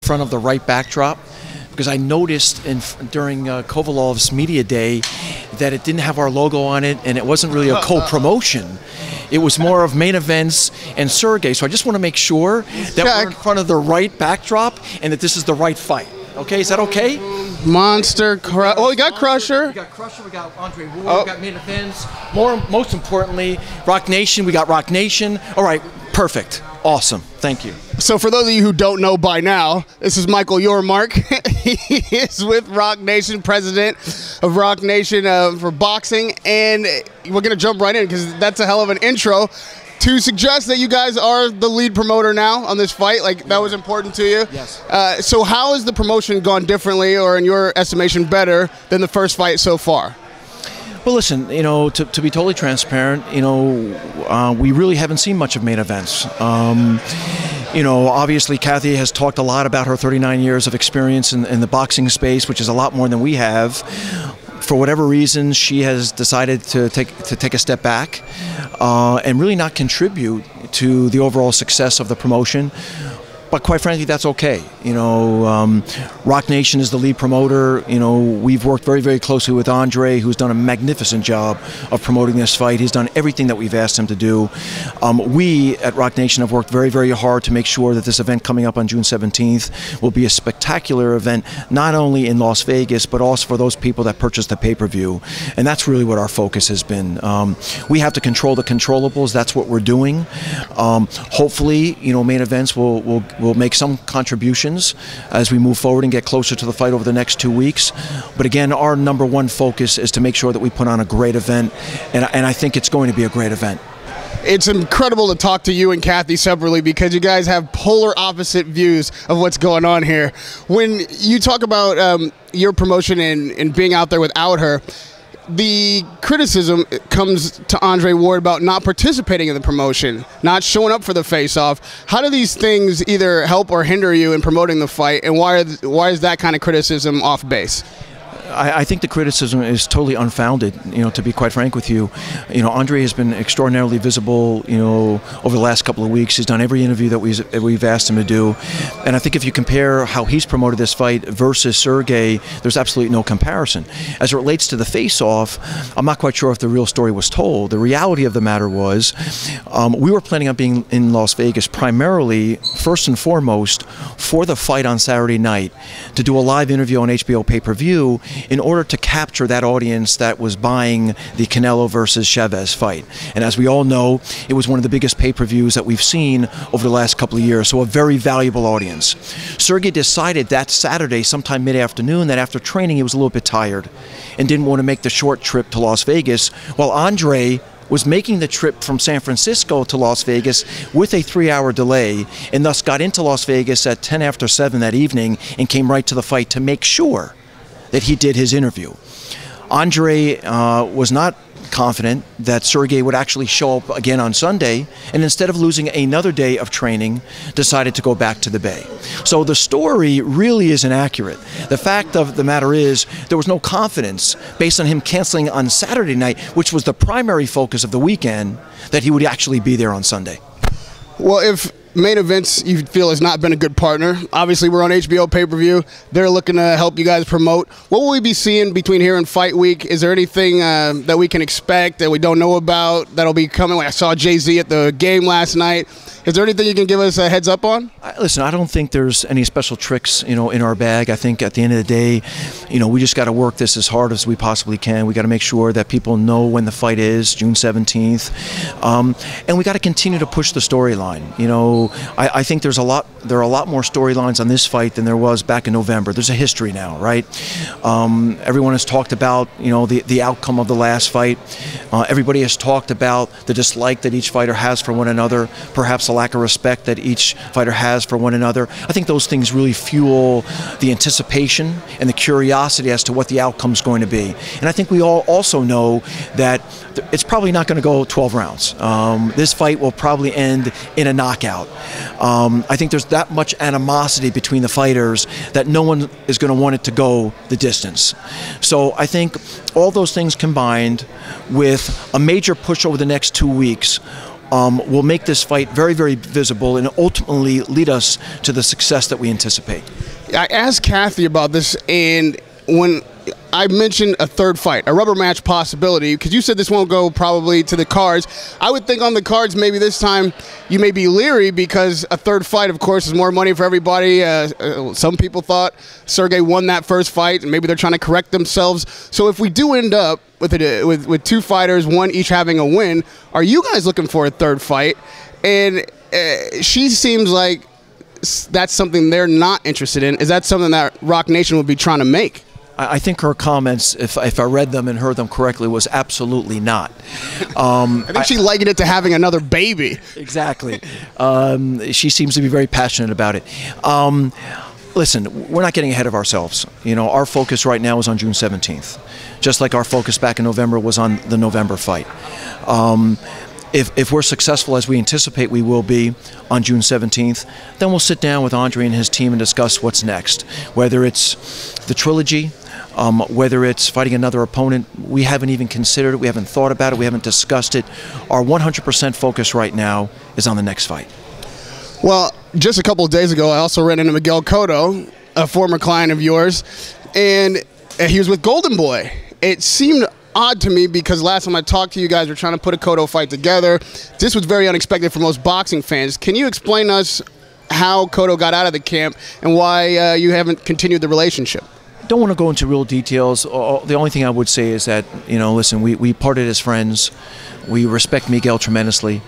front of the right backdrop, because I noticed during Kovalev's media day that it didn't have our logo on it, and it wasn't really a co-promotion. It was more of main events and Sergey. So I just want to make sure that we're in front of the right backdrop and that this is the right fight. Okay, is that okay? Monster, we got Crusher. We got Crusher, we got Andre Ward, we got main events. Most importantly, Rock Nation, we got Rock Nation. All right, perfect. Awesome. Thank you. So for those of you who don't know by now, this is Michael Yormark. He is with Rock Nation, president of Rock Nation for boxing. And we're going to jump right in because that's a hell of an intro to suggest that you guys are the lead promoter now on this fight. Like, that was important to you? Yes. So how has the promotion gone differently, or in your estimation better, than the first fight so far? Well, listen, you know, to be totally transparent, you know, we really haven't seen much of main events. You know, obviously Kathy has talked a lot about her 39 years of experience in the boxing space, which is a lot more than we have. For whatever reason, she has decided to take a step back and really not contribute to the overall success of the promotion. But quite frankly, that's okay. You know, Rock Nation is the lead promoter. You know, we've worked very, very closely with Andre, who's done a magnificent job of promoting this fight. He's done everything that we've asked him to do. We at Rock Nation have worked very, very hard to make sure that this event coming up on June 17th will be a spectacular event, not only in Las Vegas, but also for those people that purchase the pay-per-view. And that's really what our focus has been. We have to control the controllables. That's what we're doing. Hopefully, you know, main events will make some contributions as we move forward and get closer to the fight over the next 2 weeks. But again, our #1 focus is to make sure that we put on a great event, and I think it's going to be a great event. It's incredible to talk to you and Kathy separately because you guys have polar opposite views of what's going on here. When you talk about your promotion and being out there without her, the criticism comes to Andre Ward about not participating in the promotion, not showing up for the face-off. How do these things either help or hinder you in promoting the fight, and why is that kind of criticism off base? I think the criticism is totally unfounded, you know, to be quite frank with you. You know, Andre has been extraordinarily visible, you know, over the last couple of weeks. He's done every interview that we've asked him to do. And I think if you compare how he's promoted this fight versus Sergey, there's absolutely no comparison. As it relates to the face-off, I'm not quite sure if the real story was told. The reality of the matter was we were planning on being in Las Vegas primarily, first and foremost, for the fight on Saturday night, to do a live interview on HBO pay-per-view in order to capture that audience that was buying the Canelo versus Chavez fight. And as we all know, it was one of the biggest pay-per-views that we've seen over the last couple of years, so a very valuable audience. Sergey decided that Saturday, sometime mid-afternoon, that after training he was a little bit tired and didn't want to make the short trip to Las Vegas, while Andre was making the trip from San Francisco to Las Vegas with a 3-hour delay, and thus got into Las Vegas at 10 after 7 that evening and came right to the fight to make sure that he did his interview. Andre was not confident that Sergey would actually show up again on Sunday, and instead of losing another day of training, decided to go back to the Bay. So the story really isn't accurate. The fact of the matter is there was no confidence based on him canceling on Saturday night, which was the primary focus of the weekend, that he would actually be there on Sunday. Well, if main events you feel has not been a good partner, obviously we're on HBO pay-per-view. They're looking to help you guys promote. What will we be seeing between here and Fight Week? Is there anything that we can expect that we don't know about that'll be coming? Like I saw Jay-Z at the game last night. Is there anything you can give us a heads up on? Listen, I don't think there's any special tricks, you know, in our bag. I think at the end of the day, you know, we just got to work this as hard as we possibly can. We got to make sure that people know when the fight is, June 17th, and we got to continue to push the storyline. You know, I think there are a lot more storylines on this fight than there was back in November. There's a history now, right? Everyone has talked about, you know, the outcome of the last fight. Everybody has talked about the dislike that each fighter has for one another, perhaps the lack of respect that each fighter has for one another. I think those things really fuel the anticipation and the curiosity as to what the outcome is going to be. And I think we all also know that it's probably not going to go 12 rounds. This fight will probably end in a knockout. I think there's that much animosity between the fighters that no one is going to want it to go the distance. So I think all those things combined with a major push over the next 2 weeks will make this fight very, very visible and ultimately lead us to the success that we anticipate. I asked Kathy about this, and when I mentioned a third fight, a rubber match possibility, because you said this won't go probably to the cards. I would think on the cards maybe this time you may be leery because a third fight, of course, is more money for everybody. Some people thought Sergey won that first fight, and maybe they're trying to correct themselves. So if we do end up with two fighters, one each having a win, are you guys looking for a third fight? And she seems like that's something they're not interested in. Is that something that Rock Nation would be trying to make? I think her comments, if I read them and heard them correctly, was absolutely not. I think she likened it to having another baby. Exactly. She seems to be very passionate about it. Listen, we're not getting ahead of ourselves. You know, our focus right now is on June 17th, just like our focus back in November was on the November fight. If we're successful as we anticipate we will be on June 17th, then we'll sit down with Andre and his team and discuss what's next. Whether it's the trilogy, whether it's fighting another opponent, we haven't even considered it, we haven't thought about it, we haven't discussed it. Our 100% focus right now is on the next fight. Well, just a couple of days ago, I also ran into Miguel Cotto, a former client of yours, and he was with Golden Boy. It seemed odd to me because last time I talked to you guys, we were trying to put a Cotto fight together. This was very unexpected for most boxing fans. Can you explain to us how Cotto got out of the camp and why you haven't continued the relationship? Don't want to go into real details. The only thing I would say is that, you know, listen, we parted as friends. We respect Miguel tremendously.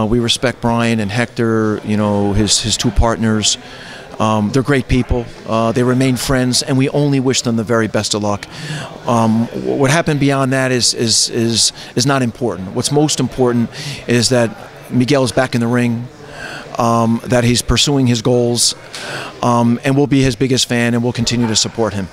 We respect Brian and Hector, you know, his two partners. They're great people. They remain friends, and we only wish them the very best of luck. What happened beyond that is not important. What's most important is that Miguel is back in the ring, that he's pursuing his goals, and we'll be his biggest fan, and we'll continue to support him.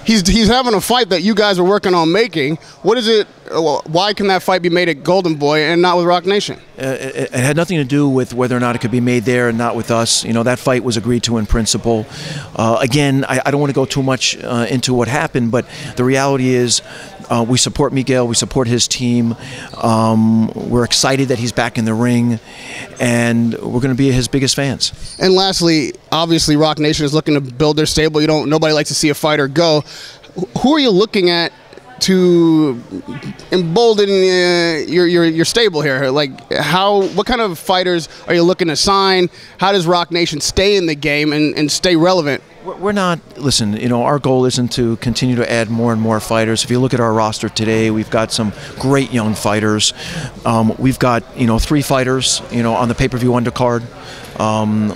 He's having a fight that you guys are working on making. What is it? Why can that fight be made at Golden Boy and not with Rock Nation? It had nothing to do with whether or not it could be made there and not with us. You know, that fight was agreed to in principle. Again, I don't want to go too much into what happened, but the reality is we support Miguel, we support his team. We're excited that he's back in the ring, and we're going to be his biggest fans. And lastly, obviously Rock Nation is looking to build their stable. Nobody likes to see a fighter go. Who are you looking at to embolden your stable here? Like, what kind of fighters are you looking to sign? How does Rock Nation stay in the game and stay relevant? We're not, listen, you know, our goal isn't to continue to add more and more fighters. If you look at our roster today, we've got some great young fighters. We've got, you know, 3 fighters, you know, on the pay-per-view undercard.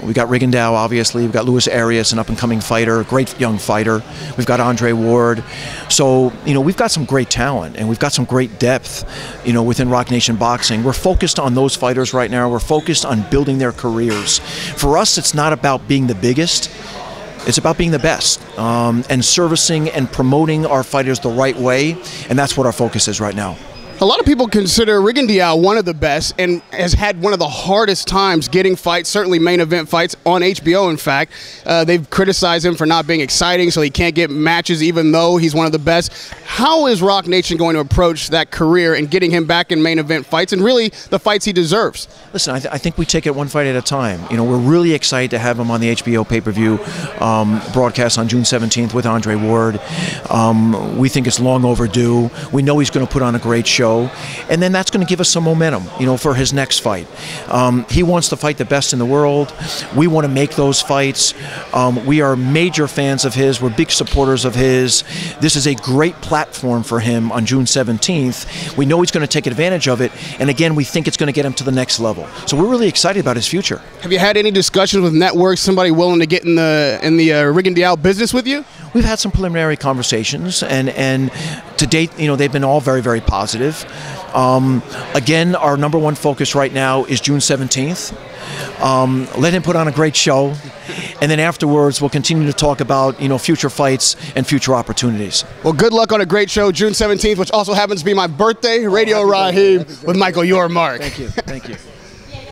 We got Rigondeaux, obviously. We've got Luis Arias, an up-and-coming fighter, a great young fighter. We've got Andre Ward. So, you know, we've got some great talent, and we've got some great depth, you know, within Rock Nation Boxing. We're focused on those fighters right now. We're focused on building their careers. For us, it's not about being the biggest. It's about being the best and servicing and promoting our fighters the right way, and that's what our focus is right now. A lot of people consider Rigondeaux one of the best and has had one of the hardest times getting fights, certainly main event fights on HBO, in fact. They've criticized him for not being exciting, so he can't get matches even though he's one of the best. How is Rock Nation going to approach that career and getting him back in main event fights and really the fights he deserves? Listen, I think we take it one fight at a time. You know, we're really excited to have him on the HBO pay-per-view broadcast on June 17th with Andre Ward. We think it's long overdue. We know he's going to put on a great show. And then that's going to give us some momentum, you know, for his next fight. He wants to fight the best in the world. We want to make those fights. We are major fans of his. We're big supporters of his. This is a great platform for him on June 17th. We know he's going to take advantage of it. And again, we think it's going to get him to the next level. So we're really excited about his future. Have you had any discussions with networks, somebody willing to get in the Rigondeaux business with you? We've had some preliminary conversations, and to date, you know, they've been all very, very positive. Again, our number one focus right now is June 17th. Let him put on a great show, and then afterwards we'll continue to talk about, you know, future fights and future opportunities. Well, good luck on a great show June 17th, which also happens to be my birthday. Radio Raheem with Michael Yormark. Thank you. Thank you.